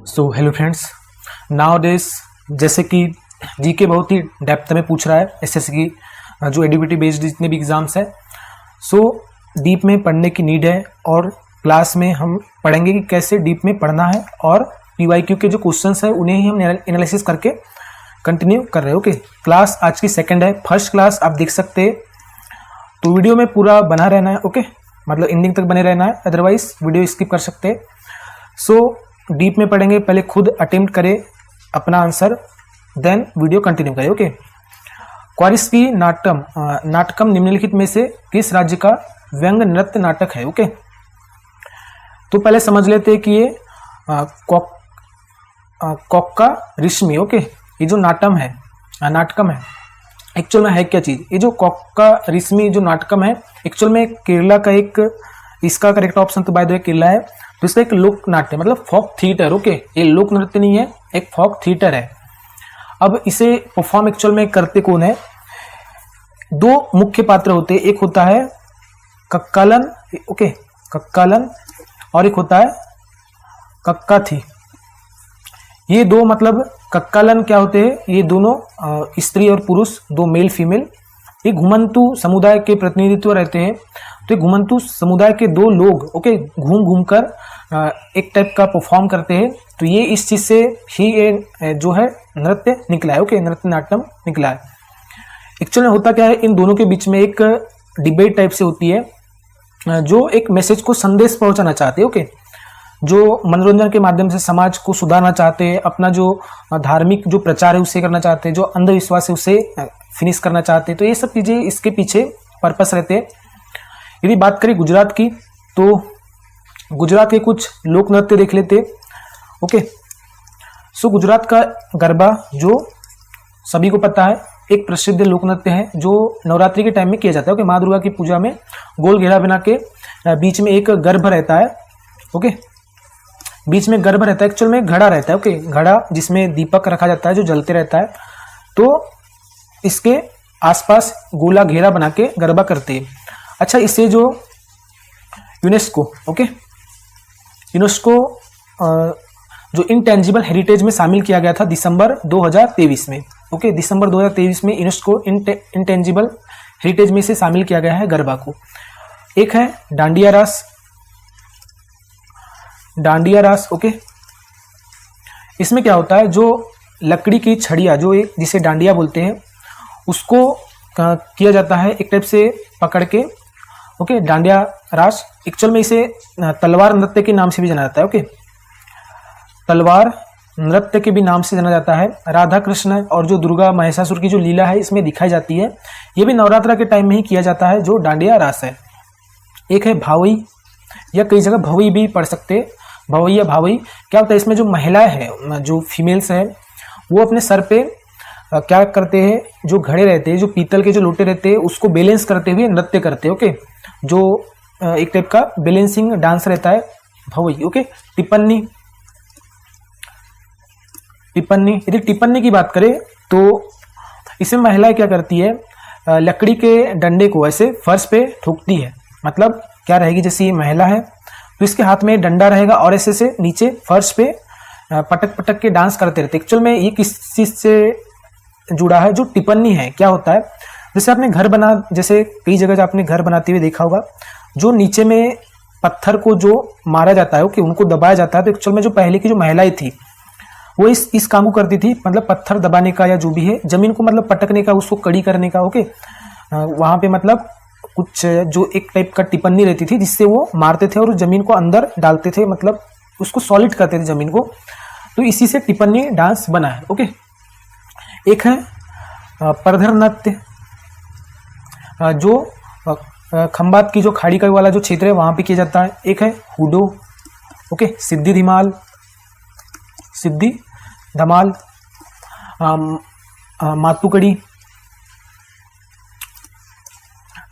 So hello friends, now days जैसे कि GK बहुत ही डेप्थ में पूछ रहा है एसएससी की जो एडीबीटी बेस्ड जितने भी एग्जाम्स है। सो डीप में पढ़ने की नीड है और क्लास में हम पढ़ेंगे कि कैसे डीप में पढ़ना है और पीवाईक्यू के जो क्वेश्चंस है उन्हें ही हम एनालिसिस करके कंटिन्यू कर रहे हैं। ओके, क्लास आज की सेकंड है, फर्स्ट क्लास आप देख सकते हैं, तो वीडियो में पूरा बना रहना है। ओके, मतलब एंडिंग तक बने रहना है, अदरवाइज वीडियो स्किप कर सकते हैं। सो डीप में पढ़ेंगे, पहले खुद अटेम्प्ट करें अपना आंसर, देन वीडियो कंटिन्यू करें। ओके, क्वारिस्की नाटकम निम्नलिखित में से किस राज्य का व्यंग नृत्य नाटक है? ओके, तो पहले समझ लेते हैं कि ये कोक्का रिश्मी। ओके, ये जो नाटकम है एक्चुअल में है क्या चीज? ये जो कोक्का रिश्मी जो नाटकम है एक्चुअल में केरला का एक, इसका करेक्ट ऑप्शन तो बाय द वे केरला है, तो इसका एक लोक नाट्य मतलब फोक थिएटर। ओके, ये लोक नृत्य नहीं है, एक फोक थिएटर है। अब इसे परफॉर्म एक्चुअल में करते कौन है? दो मुख्य पात्र होते हैं, एक होता है कक्कालन, ओके कक्कालन, और एक होता है कक्काथी। ये दो मतलब कक्कालन क्या होते हैं? ये दोनों स्त्री और पुरुष, दो मेल फीमेल, ये घुमंतु समुदाय के प्रतिनिधित्व रहते हैं। तो ये घुमंतु समुदाय के दो लोग ओके घूम घूम कर एक टाइप का परफॉर्म करते हैं। तो ये इस चीज से ही ये जो है नृत्य निकला है। ओके, नृत्य नाट्यम निकला है। एक्चुअली होता क्या है, इन दोनों के बीच में एक डिबेट टाइप से होती है, जो एक मैसेज को संदेश पहुंचाना चाहते हैं। ओके, जो मनोरंजन के माध्यम से समाज को सुधारना चाहते हैं, अपना जो धार्मिक जो प्रचार है उसे करना चाहते हैं, जो अंधविश्वास है उसे फिनिश करना चाहते हैं। तो ये सब चीजें इसके पीछे पर्पस रहते हैं। यदि बात करें गुजरात की, तो गुजरात के कुछ लोक नृत्य देख लेते। ओके, सो गुजरात का गरबा जो सभी को पता है एक प्रसिद्ध लोक नृत्य है, जो नवरात्रि के टाइम में किया जाता है। ओके, माँ दुर्गा की पूजा में गोल घेरा बना के बीच में एक गर्भ रहता है। ओके, बीच में गर्भ रहता है, एक्चुअल में घड़ा रहता है। ओके, घड़ा जिसमें दीपक रखा जाता है जो जलते रहता है, तो इसके आसपास गोला घेरा बना के गरबा करते हैं। अच्छा, इसे जो यूनेस्को जो इंटेंजिबल हेरिटेज में शामिल किया गया था दिसंबर 2023 में। ओके, दिसंबर 2023 में यूनेस्को इंटेंजिबल हेरिटेज में से शामिल किया गया है गरबा को। एक है डांडिया रास। ओके, इसमें क्या होता है, जो लकड़ी की छड़िया जो एक जिसे डांडिया बोलते हैं उसको किया जाता है एक टाइप से पकड़ के। ओके, डांडिया रास एक्चुअल में इसे तलवार नृत्य के नाम से भी जाना जाता है। ओके, तलवार नृत्य के भी नाम से जाना जाता है। राधा कृष्ण और जो दुर्गा महिषासुर की जो लीला है इसमें दिखाई जाती है। ये भी नवरात्रा के टाइम में ही किया जाता है, जो डांडिया रास है। एक है भावई, या कई जगह भवई भी पढ़ सकते हैं, भवई या भावई। क्या होता है, इसमें जो महिलाएं हैं, जो फीमेल्स हैं, वो अपने सर पे क्या करते हैं, जो घड़े रहते हैं, जो पीतल के जो लोटे रहते हैं, उसको बैलेंस करते हुए नृत्य करते हैं। ओके, जो एक टाइप का बैलेंसिंग डांस रहता है, भवई। ओके, टिप्पणी, यदि टिप्पणी की बात करें तो इसमें महिलाएं क्या करती है, लकड़ी के डंडे को ऐसे फर्श पे ठोकती है। मतलब क्या रहेगी, जैसे ये महिला है तो इसके हाथ में डंडा रहेगा और ऐसे से नीचे फर्श पे पटक पटक के डांस करते रहते। एक्चुअल में ये किस चीज से जुड़ा है, जो टिप्पणी है क्या होता है, जैसे आपने घर बना, जैसे कई जगह आपने घर बनाते हुए देखा होगा, जो नीचे में पत्थर को जो मारा जाता है, ओके उनको दबाया जाता है। तो एक्चुअल में जो पहले की जो महिलाएं थी वो इस काम को करती थी, मतलब पत्थर दबाने का या जो भी है, जमीन को मतलब पटकने का, उसको कड़ी करने का। ओके, वहां पे मतलब कुछ जो एक टाइप का टिप्पणी रहती थी जिससे वो मारते थे और जमीन को अंदर डालते थे, मतलब उसको सॉलिड करते थे जमीन को। तो इसी से टिप्पणी डांस बना है। ओके, एक है परधर नृत्य, जो खंबात की जो खाड़ी का वाला जो क्षेत्र है वहां पे किया जाता है। एक है हुडो, ओके सिद्धि धमाल, मातुकड़ी,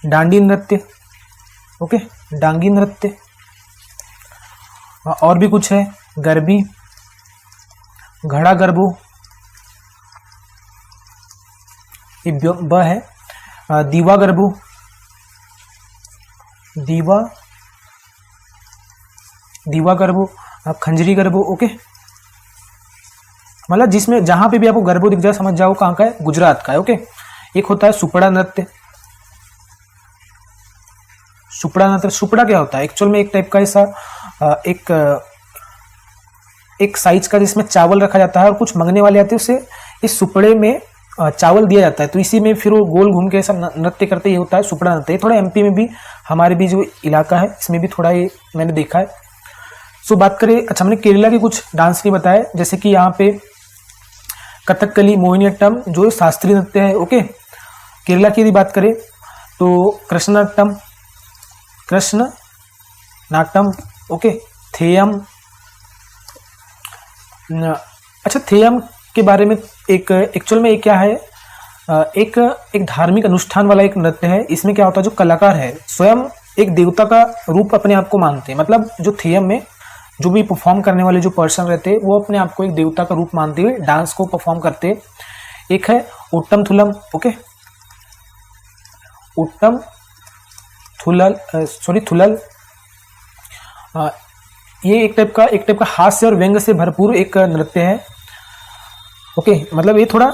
डांडी नृत्य। ओके, डांगी नृत्य, और भी कुछ है, गरबी, घड़ा गरबो, ये ब है, दीवा गरबो, दीवा गरबो, खंजरी गरबो। ओके, मतलब जिसमें जहां पे भी आपको गरबो दिख जाए समझ जाओ कहाँ का है, गुजरात का है। ओके, एक होता है सुपड़ा नृत्य। सुपड़ा नृत्य, सुपड़ा क्या होता है एक्चुअल में, एक टाइप का ऐसा एक साइज का जिसमें चावल रखा जाता है और कुछ मंगने वाले आते हैं, उसे इस सुपड़े में चावल दिया जाता है, तो इसी में फिर वो गोल घूम के ऐसा नृत्य करते, ये होता है सुपड़ा नृत्य। थोड़ा एमपी में भी, हमारे भी जो इलाका है इसमें भी थोड़ा ये मैंने देखा है। सो बात करें, अच्छा मैंने केरला के कुछ डांस नहीं बताए, जैसे कि यहाँ पे कथकली, मोहिनीअट्टम जो शास्त्रीय नृत्य है। ओके, केरला की यदि बात करें तो कृष्णनाट्टम, कृष्ण नाट्यम। ओके, थेयम। अच्छा, थेयम के बारे में एक एक्चुअल में एक क्या है, एक धार्मिक अनुष्ठान वाला एक नृत्य है। इसमें क्या होता है, जो कलाकार है स्वयं एक देवता का रूप अपने आप को मानते हैं। मतलब जो थेयम में जो भी परफॉर्म करने वाले जो पर्सन रहते हैं वो अपने आप को एक देवता का रूप मानते हुए डांस को परफॉर्म करते हैं। एक है उत्तम थुलम। ओके, उत्तम थुलल, थुलल। ये एक टाइप का हास्य और व्यंग से भरपूर एक नृत्य है। ओके, मतलब ये थोड़ा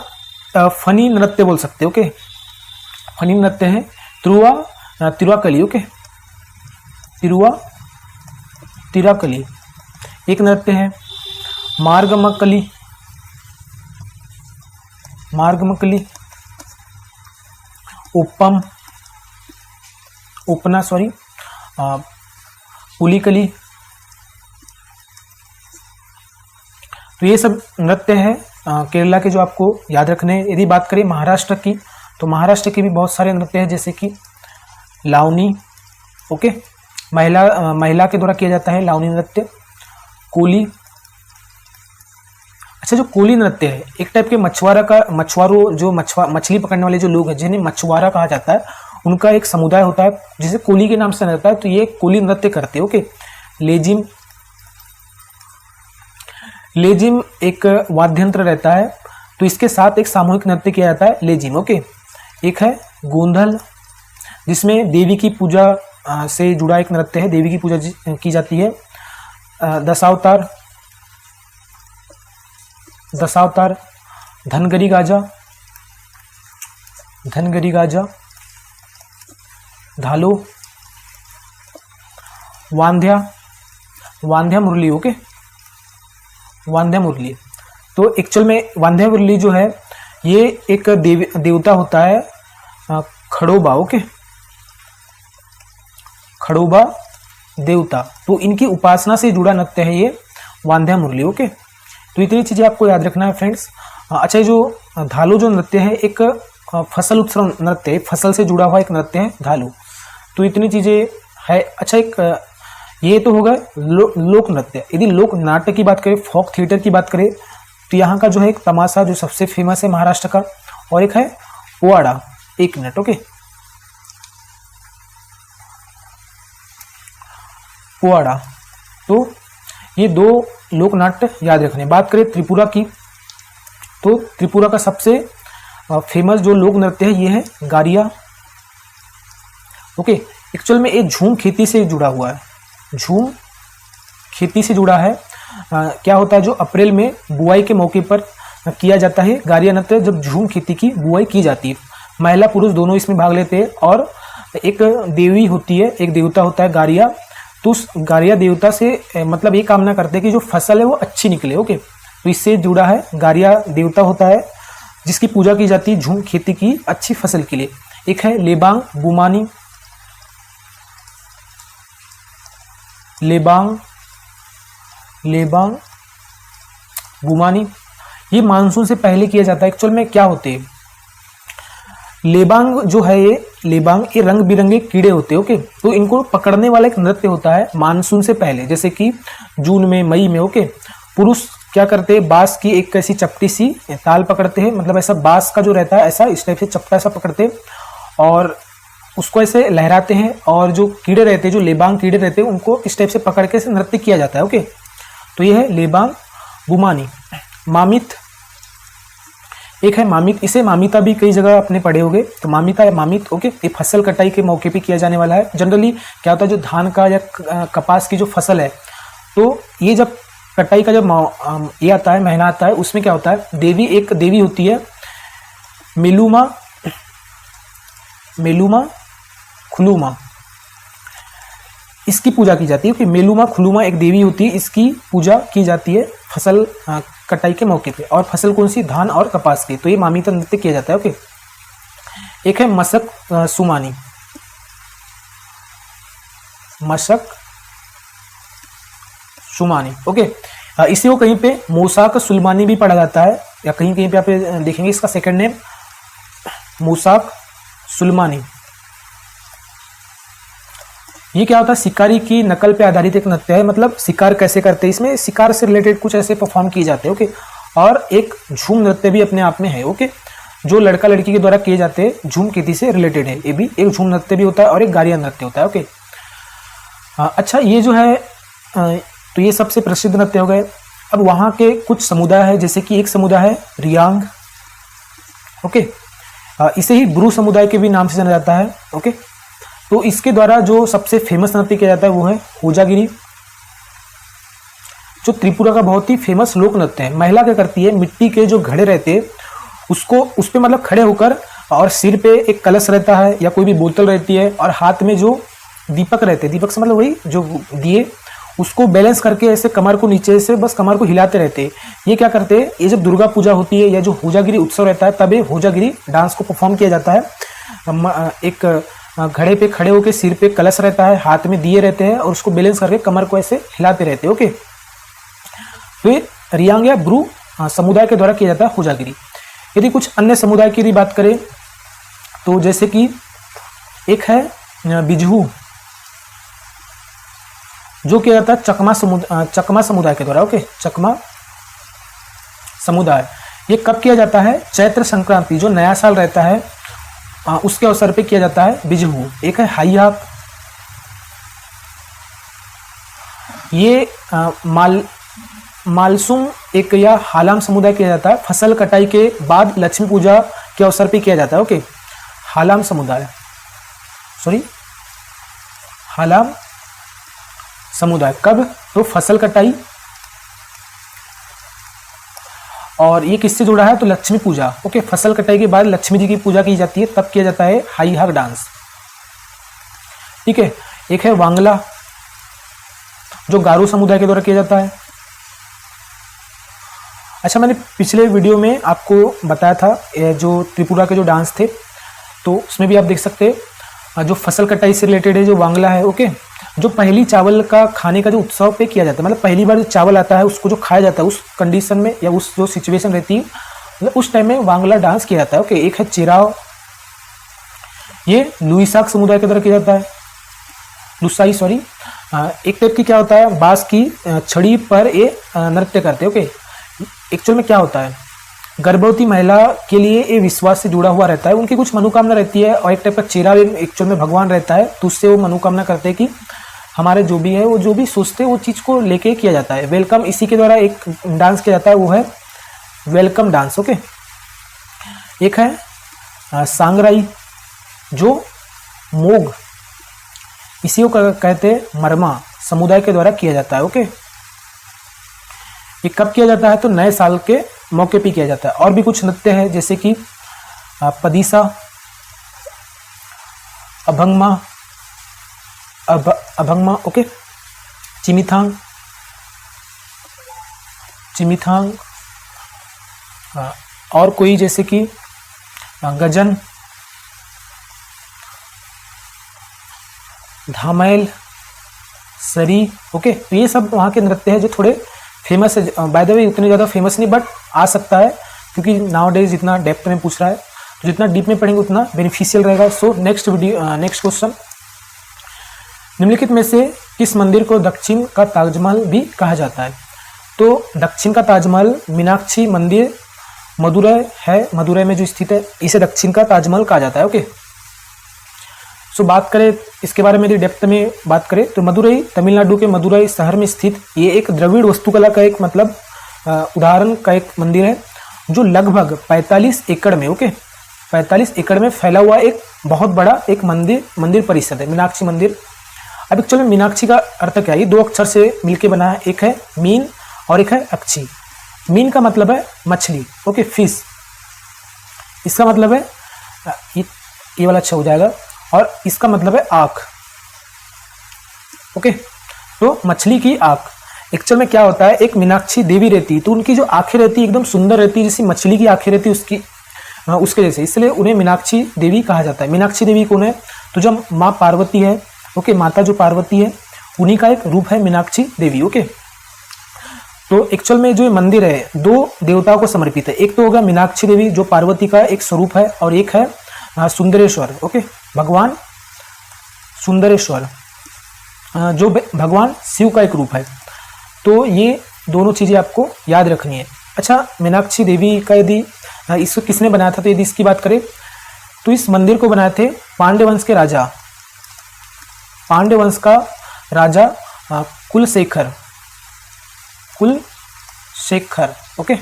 फनी नृत्य बोल सकते हैं। ओके, फनी नृत्य है। तिरुवाकली। ओके, तिरुवाकली एक नृत्य है। मार्गमकली, पुलिकली। तो ये सब नृत्य है केरला के जो आपको याद रखने हैं। यदि बात करें महाराष्ट्र की, तो महाराष्ट्र के भी बहुत सारे नृत्य हैं, जैसे कि लावनी। ओके, महिला के द्वारा किया जाता है लावनी नृत्य। कोली। अच्छा, जो कोली नृत्य है एक टाइप के मछुआरों जो मछली पकड़ने वाले जो लोग हैं जिन्हें मछुआरा कहा जाता है, उनका एक समुदाय होता है जिसे कोली के नाम से रहता है, तो ये कोली नृत्य करते हैं। ओके, लेजिम एक वाद्य यंत्र रहता है, तो इसके साथ एक सामूहिक नृत्य किया जाता है, लेजिम। ओके, एक है गोंधल, जिसमें देवी की पूजा से जुड़ा एक नृत्य है, देवी की पूजा की जाती है। दशावतार, धनगरी गाजा, धालो, वांध्या मुरली। ओके, वांध्या मुरली। तो एक्चुअल में वांध्या मुरली जो है ये एक देवता होता है खड़ोबा। ओके, खड़ोबा देवता, तो इनकी उपासना से जुड़ा नृत्य है ये वांध्या मुरली। ओके, तो इतनी चीजें आपको याद रखना है फ्रेंड्स। अच्छा, जो धालो जो नृत्य है एक फसल उत्सव नृत्य है, फसल से जुड़ा हुआ एक नृत्य है धालो। तो इतनी चीजें है। अच्छा, एक ये तो होगा लोक नृत्य। यदि लोक नाट्य की बात करें, फोक थिएटर की बात करें, तो यहाँ का जो है एक तमाशा जो सबसे फेमस है महाराष्ट्र का, और एक है पोवाड़ा। एक मिनट। ओके, पोवाड़ा। तो ये दो लोक नाट्य याद रखने। बात करें त्रिपुरा की, तो त्रिपुरा का सबसे फेमस जो लोक नृत्य है ये है गारिया। ओके, एक्चुअल में ये झूम खेती से जुड़ा हुआ है, झूम खेती से जुड़ा है। क्या होता है, जो अप्रैल में बुआई के मौके पर किया जाता है गारिया नृत्य, जब झूम खेती की बुआई की जाती है। महिला पुरुष दोनों इसमें भाग लेते हैं, और एक देवी होती है, एक देवता होता है गारिया, तो उस गारिया देवता से मतलब ये कामना करते हैं कि जो फसल है वो अच्छी निकले। ओके, तो इससे जुड़ा है, गारिया देवता होता है जिसकी पूजा की जाती है झूम खेती की अच्छी फसल के लिए। एक है लेबांग बुमानी, लेबांग बुमानी, ये मानसून से पहले किया जाता है। एक्चुअल में क्या होते हैं, लेबांग जो है ये रंग बिरंगे कीड़े होते हैं। ओके, तो इनको पकड़ने वाला एक नृत्य होता है मानसून से पहले, जैसे कि जून में, मई में। ओके, पुरुष क्या करते हैं, बांस की एक ऐसी चपटी सी ताल पकड़ते हैं, मतलब ऐसा बांस का जो रहता है ऐसा इस टाइप से चपटा सा पकड़ते हैं और उसको ऐसे लहराते हैं, और जो कीड़े रहते हैं, जो लेबांग कीड़े रहते हैं, उनको इस टाइप से पकड़ के नृत्य किया जाता है। ओके, तो ये है लेबांग बुमानी। मामित, एक है मामित, इसे मामिता भी कई जगह आपने पढ़े होंगे, तो मामिता या मामित। ओके, ये फसल कटाई के मौके पे किया जाने वाला है। जनरली क्या होता है, जो धान का या कपास की जो फसल है, तो ये जब कटाई का जब ये आता है, महीना आता है, उसमें क्या होता है, एक देवी होती है मेलुमा खुलूमा, इसकी पूजा की जाती है। कि मेलुमा खुलूमा एक देवी होती है, इसकी पूजा की जाती है फसल कटाई के मौके पे। और फसल कौन सी, धान और कपास की। तो ये मामीता नृत्य किया जाता है। ओके, एक है मशक सुमानी, मशक सुमानी। ओके, इसी को कहीं पे मोसाक सुलमानी भी पढ़ा जाता है, या कहीं कहीं पे आप देखेंगे इसका सेकंड नेम मोसाक सुलमानी। ये क्या होता है, शिकारी की नकल पे आधारित एक नृत्य है। मतलब शिकार कैसे करते हैं, इसमें शिकार से रिलेटेड कुछ ऐसे परफॉर्म किए जाते हैं। ओके, और एक झूम नृत्य भी अपने आप में है। ओके, जो लड़का लड़की के द्वारा किए जाते हैं, झूम खेती से रिलेटेड है। ये भी एक झूम नृत्य भी होता है और एक गारिया नृत्य होता है। ओके, अच्छा, ये जो है तो ये सबसे प्रसिद्ध नृत्य हो गए। अब वहाँ के कुछ समुदाय है, जैसे कि एक समुदाय है रियांग। ओके, इसे ही ब्रू समुदाय के भी नाम से जाना जाता है। ओके, तो इसके द्वारा जो सबसे फेमस नृत्य किया जाता है वो है होजागिरी, जो त्रिपुरा का बहुत ही फेमस लोक नृत्य है। महिला क्या करती है, मिट्टी के जो घड़े रहते हैं उसको उस पे मतलब खड़े होकर, और सिर पे एक कलश रहता है या कोई भी बोतल रहती है, और हाथ में जो दीपक रहते हैं, दीपक से मतलब वही जो दिए, उसको बैलेंस करके ऐसे कमर को नीचे से बस कमर को हिलाते रहते हैं। ये क्या करते हैं, ये जब दुर्गा पूजा होती है या जो होजागिरी उत्सव रहता है, तब ये होजागिरी डांस को परफॉर्म किया जाता है। एक घड़े पे खड़े होकर, सिर पे कलश रहता है, हाथ में दिए रहते हैं, और उसको बैलेंस करके कमर को ऐसे हिलाते रहते हैं। ओके, फिर रियांग या ब्रू समुदाय के द्वारा किया जाता है होजागिरी। यदि कुछ अन्य समुदाय की बात करें तो जैसे कि एक है बिजहू, जो किया जाता है चकमा समुदाय के द्वारा। ओके, चकमा समुदाय, ये कब किया जाता है, चैत्र संक्रांति, जो नया साल रहता है उसके अवसर पे किया जाता है बिजहू। एक है हाईहाक, ये मालसुम एक या हालाम समुदाय किया जाता है। फसल कटाई के बाद लक्ष्मी पूजा के अवसर पे किया जाता है। ओके, हालाम समुदाय, हालाम समुदाय कब, तो फसल कटाई, और ये किससे जुड़ा है, तो लक्ष्मी पूजा। ओके, फसल कटाई के बाद लक्ष्मी जी की पूजा की जाती है, तब किया जाता है हाई हाक डांस। ठीक है, एक है वांगला, जो गारो समुदाय के द्वारा किया जाता है। अच्छा, मैंने पिछले वीडियो में आपको बताया था जो त्रिपुरा के जो डांस थे, तो उसमें भी आप देख सकते हैं जो फसल कटाई से रिलेटेड है, जो वांगला है। ओके, जो पहली चावल का खाने का जो उत्सव पे किया जाता है, मतलब पहली बार जो चावल आता है उसको जो खाया जाता है, उस कंडीशन में या उस जो सिचुएशन रहती है, मतलब उस टाइम में वांगला डांस किया जाता है। ओके, एक है चिराव, ये लुइसाक समुदाय के द्वारा किया जाता है। लुसाई एक टाइप की क्या होता है, बांस की छड़ी पर ये नृत्य करते हैं। ओके, एक्चुअल में क्या होता है, गर्भवती महिला के लिए ये विश्वास से जुड़ा हुआ रहता है, उनकी कुछ मनोकामना रहती है, और एक टाइप का चेहरा एक्चुअल में भगवान रहता है, तो उससे वो मनोकामना करते हैं कि हमारे जो भी है, वो जो भी सोचते हैं वो चीज़ को लेके किया जाता है। वेलकम, इसी के द्वारा एक डांस किया जाता है, वो है वेलकम डांस। ओके, एक है सांगराई, जो मोग, इसी को कहते हैं मरमा समुदाय के द्वारा किया जाता है। ओके, ये कब किया जाता है, तो नए साल के मौके पे किया जाता है। और भी कुछ नृत्य है, जैसे कि पदीसा, अभंगमा। ओके, चिमिथांग, और कोई जैसे कि गजन, धामैल, सरी। ओके, तो ये सब वहाँ के नृत्य है जो थोड़े फेमस है। बाय द वे उतने ज़्यादा फेमस नहीं, बट आ सकता है, क्योंकि नाउ डेज जितना डेप्थ में पूछ रहा है, तो जितना डीप में पढ़ेंगे उतना बेनिफिशियल रहेगा। सो नेक्स्ट क्वेश्चन, निम्नलिखित में से किस मंदिर को दक्षिण का ताजमहल भी कहा जाता है? तो दक्षिण का ताजमहल मीनाक्षी मंदिर मदुरै है, मदुरै में जो स्थित है, इसे दक्षिण का ताजमहल कहा जाता है। ओके, सो बात करें इसके बारे में, यदि डेप्थ में बात करें तो मदुरै तमिलनाडु के मदुरै शहर में स्थित ये एक द्रविड़ वास्तुकला का एक मतलब उदाहरण का एक मंदिर है, जो लगभग 45 एकड़ में, ओके 45 एकड़ में फैला हुआ एक बहुत बड़ा एक मंदिर परिसर है, मीनाक्षी मंदिर। अब एक्चुअली मीनाक्षी का अर्थ क्या है? ये दो अक्षर से मिलके बना है, एक है मीन और एक है अक्षी। मीन का मतलब है मछली, ओके, फिश। इसका मतलब है ये वाला अच्छा हो जाएगा, और इसका मतलब है आँख, ओके। तो मछली की आँख। एक्चुअल में क्या होता है, एक मीनाक्षी देवी रहती है तो उनकी जो आंखें रहती है एकदम सुंदर रहती है, जैसी मछली की आंखें रहती है उसके जैसे, इसलिए उन्हें मीनाक्षी देवी कहा जाता है। मीनाक्षी देवी कौन है, तो जब माँ पार्वती है, ओके, माता जो पार्वती है उन्हीं का एक रूप है मीनाक्षी देवी, ओके। तो एक्चुअल में जो ये मंदिर है दो देवताओं को समर्पित है। एक तो होगा मीनाक्षी देवी जो पार्वती का एक स्वरूप है, और एक है सुंदरेश्वर, ओके, भगवान सुंदरेश्वर जो भगवान शिव का एक रूप है। तो ये दोनों चीज़ें आपको याद रखनी है। अच्छा, मीनाक्षी देवी का यदि इसको किसने बनाया था, तो यदि इसकी बात करें तो इस मंदिर को बनाए थे पांड्य वंश के राजा, पांड्य वंश का राजा कुलशेखर, ओके।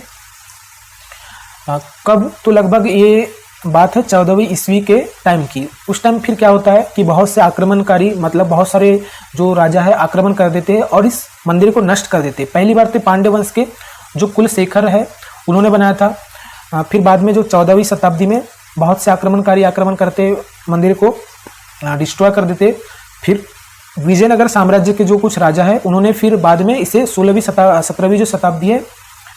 कब, तो लगभग ये बात है 14वीं ईस्वी के टाइम की। उस टाइम फिर क्या होता है कि बहुत से आक्रमणकारी, मतलब बहुत सारे जो राजा है आक्रमण कर देते हैं और इस मंदिर को नष्ट कर देते हैं। पहली बार तो पांड्य वंश के जो कुलशेखर है उन्होंने बनाया था। फिर बाद में जो 14वीं शताब्दी में बहुत से आक्रमणकारी आक्रमण करते मंदिर को डिस्ट्रॉय कर देते। फिर विजयनगर साम्राज्य के जो कुछ राजा है उन्होंने फिर बाद में इसे 17वीं जो शताब्दी है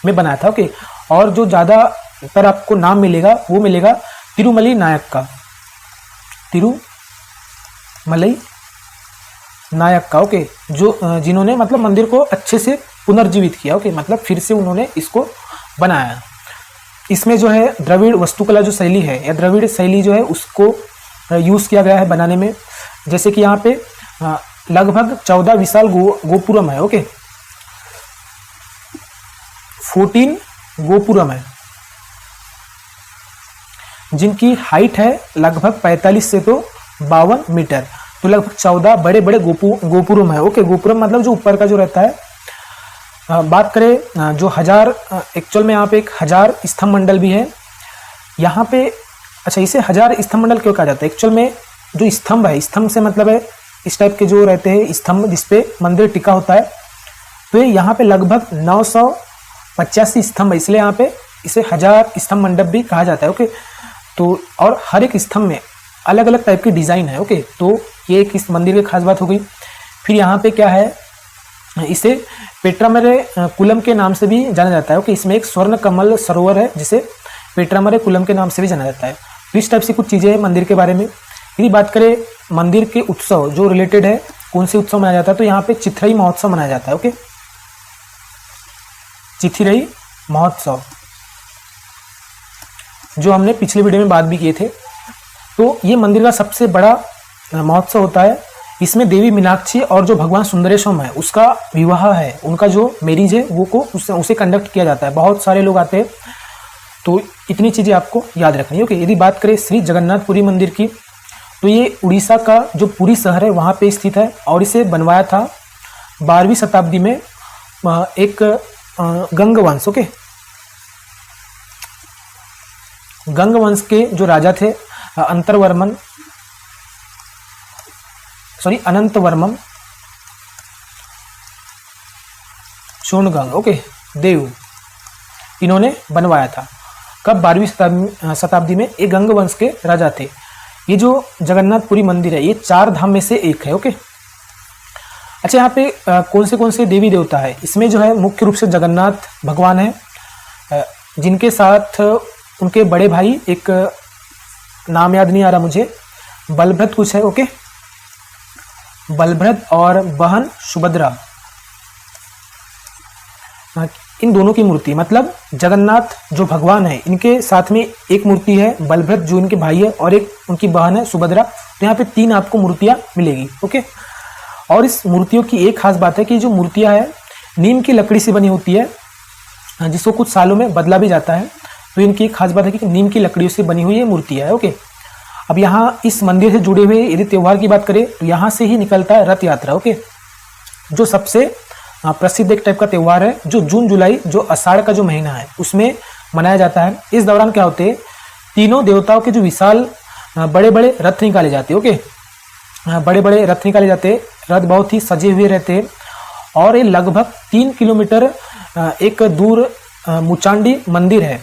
में बनाया था, ओके। और जो ज़्यादातर आपको नाम मिलेगा वो मिलेगा तिरुमलई नायक का, तिरुमलई नायक का, ओके, जो जिन्होंने मतलब मंदिर को अच्छे से पुनर्जीवित किया, ओके, मतलब फिर से उन्होंने इसको बनाया। इसमें जो है द्रविड़ वास्तुकला जो शैली है या द्रविड़ शैली जो है उसको यूज़ किया गया है बनाने में। जैसे कि यहाँ पे लगभग 14 विशाल गोपुरम है, ओके, 14 गोपुरम है जिनकी हाइट है लगभग 45 से तो 52 मीटर। तो लगभग 14 बड़े बड़े गोपुरम है, ओके। गोपुरम मतलब जो ऊपर का जो रहता है। बात करें जो 1000, एक्चुअल में यहाँ पे एक 1000 स्तंभ मंडल भी है यहाँ पे। अच्छा, इसे 1000 स्तंभ मंडल क्यों कहा जाता है? एक्चुअल में जो स्तंभ है, स्तंभ से मतलब है इस टाइप के जो रहते हैं स्तंभ जिसपे मंदिर टिका होता है। तो यहाँ पे लगभग 985 स्तंभ है, इसलिए यहाँ पे इसे 1000 स्तंभ मंडप भी कहा जाता है, ओके। तो और हर एक स्तंभ में अलग अलग टाइप की डिज़ाइन है, ओके। तो ये एक इस मंदिर की खास बात हो गई। फिर यहाँ पे क्या है, इसे पेट्रामरे कुलम के नाम से भी जाना जाता है, ओके। इसमें एक स्वर्ण कमल सरोवर है जिसे पेट्रामरे कुलम के नाम से भी जाना जाता है। तो इस टाइप से कुछ चीज़ें हैं मंदिर के बारे में। यदि बात करें मंदिर के उत्सव जो रिलेटेड है, कौन से उत्सव मनाया जाता है, तो यहाँ पे चिथिरई महोत्सव मनाया जाता है, ओके। चिथिरई महोत्सव जो हमने पिछले वीडियो में बात भी किए थे। तो ये मंदिर का सबसे बड़ा महोत्सव होता है। इसमें देवी मीनाक्षी और जो भगवान सुंदरेश्वर है उसका विवाह है, उनका जो मैरिज है वो को उसे कंडक्ट किया जाता है। बहुत सारे लोग आते हैं। तो इतनी चीज़ें आपको याद रखनी है, ओके। यदि बात करें श्री जगन्नाथपुरी मंदिर की, तो ये उड़ीसा का जो पुरी शहर है वहाँ पे स्थित है और इसे बनवाया था 12वीं शताब्दी में एक गंगवंश, ओके, गंगवंश के जो राजा थे अनंतवर्मन शोणगंग, ओके, देव, इन्होंने बनवाया था। कब? 12वीं शताब्दी में। ये गंगवंश के राजा थे। ये जो जगन्नाथपुरी मंदिर है ये 4 धाम में से एक है, ओके। अच्छा, यहाँ पे कौन से देवी देवता है? इसमें जो है मुख्य रूप से जगन्नाथ भगवान है, जिनके साथ उनके बड़े भाई, एक नाम याद नहीं आ रहा मुझे, बलभद्र कुछ है, ओके, बलभद्र और बहन सुभद्रा, इन दोनों की मूर्ति, मतलब जगन्नाथ जो भगवान है इनके साथ में एक मूर्ति है बलभद्र जो इनके भाई है और एक उनकी बहन है सुभद्रा। तो यहाँ पे 3 आपको मूर्तियाँ मिलेगी, ओके। और इस मूर्तियों की एक खास बात है कि जो मूर्तियाँ है नीम की लकड़ी से बनी होती है, जिसको कुछ सालों में बदला भी जाता है। तो इनकी एक खास बात है कि नीम की लकड़ियों से बनी हुई ये मूर्तियाँ है, ओके। अब यहाँ इस मंदिर से जुड़े हुए यदि त्यौहार की बात करें तो यहाँ से ही निकलता है रथ यात्रा, ओके, जो सबसे प्रसिद्ध एक टाइप का त्यौहार है, जो जून जुलाई जो आषाढ़ का जो महीना है उसमें मनाया जाता है। इस दौरान क्या होते हैं, तीनों देवताओं के जो विशाल बड़े बड़े रथ निकाले जाते हैं, ओके, बड़े बड़े रथ निकाले जाते हैं। रथ बहुत ही सजे हुए रहते हैं और ये लगभग 3 किलोमीटर एक दूर मुचांडी मंदिर है।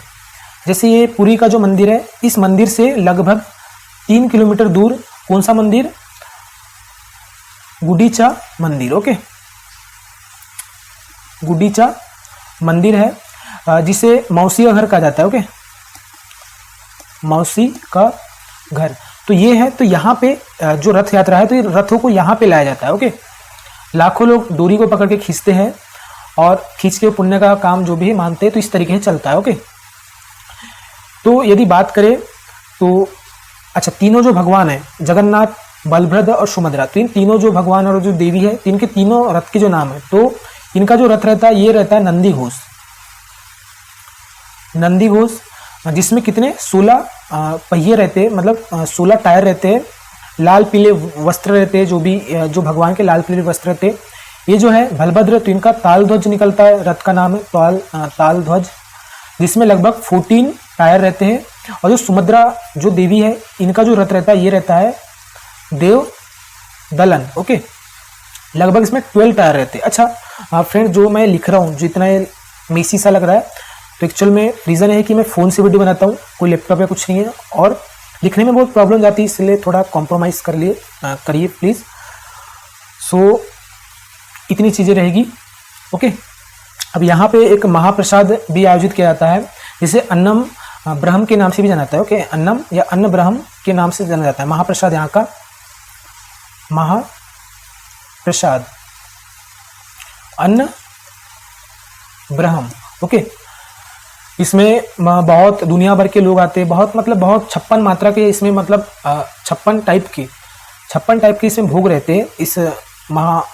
जैसे ये पुरी का जो मंदिर है, इस मंदिर से लगभग 3 किलोमीटर दूर कौन सा मंदिर? गुडीचा मंदिर। ओके, गुडीचा मंदिर है जिसे मौसी का घर कहा जाता है। ओके, मौसी का घर। तो ये है, तो यहाँ पे जो रथ यात्रा है, तो ये रथों को यहाँ पे लाया जाता है। ओके, लाखों लोग डोरी को पकड़ के खींचते हैं और खींच के पुण्य का काम जो भी मानते हैं, तो इस तरीके से चलता है। ओके, तो यदि बात करें तो अच्छा, तीनों जो भगवान है, जगन्नाथ, बलभद्र और सुभद्रा, तो इन तीनों जो भगवान और जो देवी है, इनके तीनों रथ के जो नाम है, तो इनका जो रथ रहता है ये रहता है नंदी घोष। नंदी घोष जिसमें कितने 16 पहिए रहते हैं, मतलब 16 टायर रहते हैं, लाल पीले वस्त्र रहते हैं, जो भगवान के लाल पीले वस्त्र रहते हैं। ये जो है बलभद्र, तो इनका ताल ध्वज निकलता है, रथ का नाम है ताल ध्वज, जिसमें लगभग 14 टायर रहते हैं। और जो सुभद्रा जो देवी है, इनका जो रथ रहता है ये रहता है देव दलन। ओके, लगभग इसमें 12 टायर रहते हैं। अच्छा फ्रेंड, जो मैं लिख रहा हूँ, जितना ये मेसी सा लग रहा है, तो एक्चुअल में रीज़न है कि मैं फ़ोन से वीडियो बनाता हूँ, कोई लैपटॉप या कुछ नहीं है, और लिखने में बहुत प्रॉब्लम जाती है, इसलिए थोड़ा कॉम्प्रोमाइज़ करिए प्लीज़। सो इतनी चीज़ें रहेगी। ओके, अब यहाँ पे एक महाप्रसाद भी आयोजित किया जाता है, जिसे अन्नम ब्रह्म के नाम से भी जाना जाता है। ओके, अन्नम या अन्न ब्रह्म के नाम से जाना जाता है। महाप्रसाद यहाँ का महाप्रसाद, अन्न ब्रह्म। ओके, इसमें बहुत दुनिया भर के लोग आते हैं, बहुत 56 मात्रा के इसमें, मतलब 56 टाइप के इसमें भोग रहते हैं इस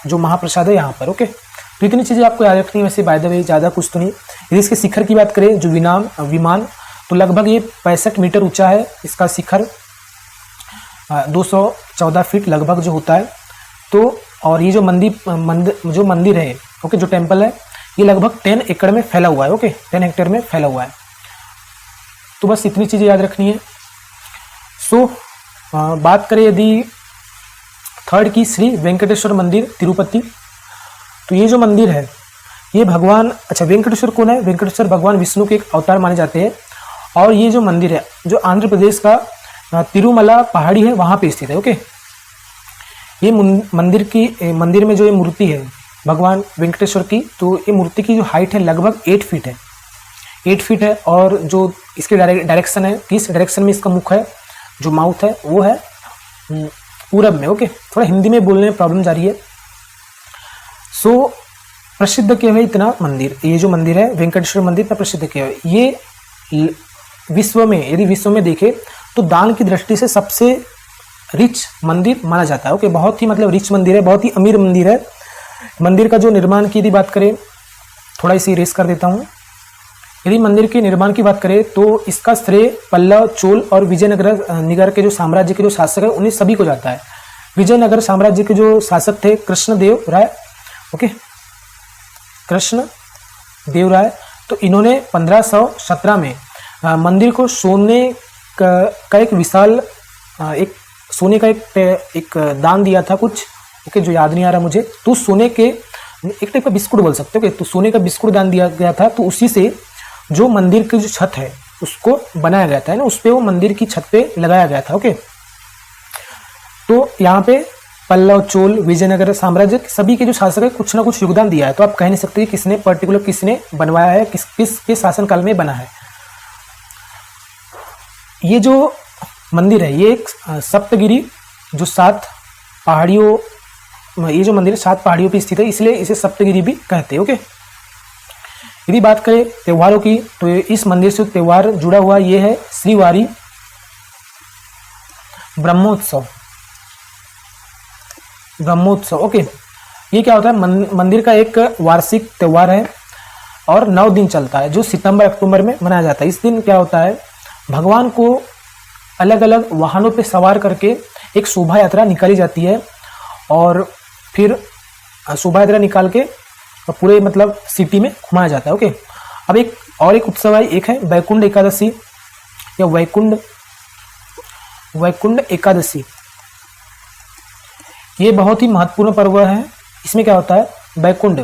जो महाप्रसाद है यहाँ पर। ओके, तो इतनी चीज़ें आपको याद रखनी है। वैसे बाय द वे ज़्यादा कुछ तो नहीं। यदि इसके शिखर की बात करें, जो विमान, तो लगभग ये 65 मीटर ऊंचा है। इसका शिखर 214 फीट लगभग जो होता है। तो और ये जो मंदिर है, ओके, जो टेम्पल है, ये लगभग 10 एकड़ में फैला हुआ है। ओके, 10 हेक्टेयर में फैला हुआ है। तो बस इतनी चीज़ें याद रखनी है। सो बात करें यदि थर्ड की, श्री वेंकटेश्वर मंदिर तिरुपति, तो ये जो मंदिर है, ये भगवान, अच्छा वेंकटेश्वर कौन है? वेंकटेश्वर भगवान विष्णु के एक अवतार माने जाते हैं। और ये जो मंदिर है, जो आंध्र प्रदेश का तिरुमला पहाड़ी है, वहाँ पे स्थित है। ओके, ये मंदिर में जो ये मूर्ति है भगवान वेंकटेश्वर की, तो ये मूर्ति की जो हाइट है लगभग 8 फीट है। 8 फीट है। और जो इसके डायरेक्शन है, किस डायरेक्शन में इसका मुख है, जो माउथ है, वो है पूरब में। ओके, थोड़ा हिंदी में बोलने में प्रॉब्लम जा रही है। सो प्रसिद्ध क्यों है इतना मंदिर? ये जो मंदिर है वेंकटेश्वर मंदिर, इतना प्रसिद्ध क्यों है? ये विश्व में, यदि विश्व में देखे तो दान की दृष्टि से सबसे रिच मंदिर माना जाता है। ओके, बहुत ही रिच मंदिर है, बहुत ही अमीर मंदिर है। मंदिर का जो निर्माण की यदि बात करें, थोड़ा इसे इरेज कर देता हूँ। यदि मंदिर के निर्माण की बात करें तो इसका श्रेय पल्लव, चोल और विजयनगर के जो साम्राज्य के जो शासक है, उन्हें सभी को जाता है। विजयनगर साम्राज्य के जो शासक थे कृष्णदेव राय। ओके, कृष्णदेव राय, तो इन्होंने 1517 में मंदिर को सोने का एक विशाल एक सोने का एक दान दिया था कुछ। ओके, जो याद नहीं आ रहा मुझे, तो सोने के एक टाइप का बिस्कुट बोल सकते हो। तो सोने का बिस्कुट दान दिया गया था। तो उसी से जो मंदिर की जो छत है उसको बनाया गया था ना, उस पे वो मंदिर की छत पे लगाया गया था। ओके, तो यहाँ पे पल्लव, चोल, विजयनगर साम्राज्य सभी के जो शासक है कुछ ना कुछ योगदान दिया है। तो आप कह नहीं सकते कि किसने पर्टिकुलर किसने बनवाया है, किसके शासनकाल में बना है। ये जो मंदिर है, ये एक सप्तगिरी जो 7 पहाड़ियों, ये जो मंदिर 7 पहाड़ियों पे स्थित है, इसलिए इसे सप्तगिरी भी कहते हैं। ओके, यदि बात करें त्योहारों की, तो इस मंदिर से त्योहार जुड़ा हुआ ये है श्रीवारी ब्रह्मोत्सव। ओके, ये क्या होता है? मंदिर का एक वार्षिक त्योहार है और 9 दिन चलता है, जो सितंबर अक्टूबर में मनाया जाता है। इस दिन क्या होता है, भगवान को अलग अलग वाहनों पे सवार करके एक शोभा यात्रा निकाली जाती है, और फिर शोभा यात्रा निकाल के पूरे सिटी में घुमाया जाता है। ओके, अब एक उत्सव है, एक है वैकुंठ एकादशी या वैकुंठ एकादशी। ये बहुत ही महत्वपूर्ण पर्व है। इसमें क्या होता है, वैकुंठ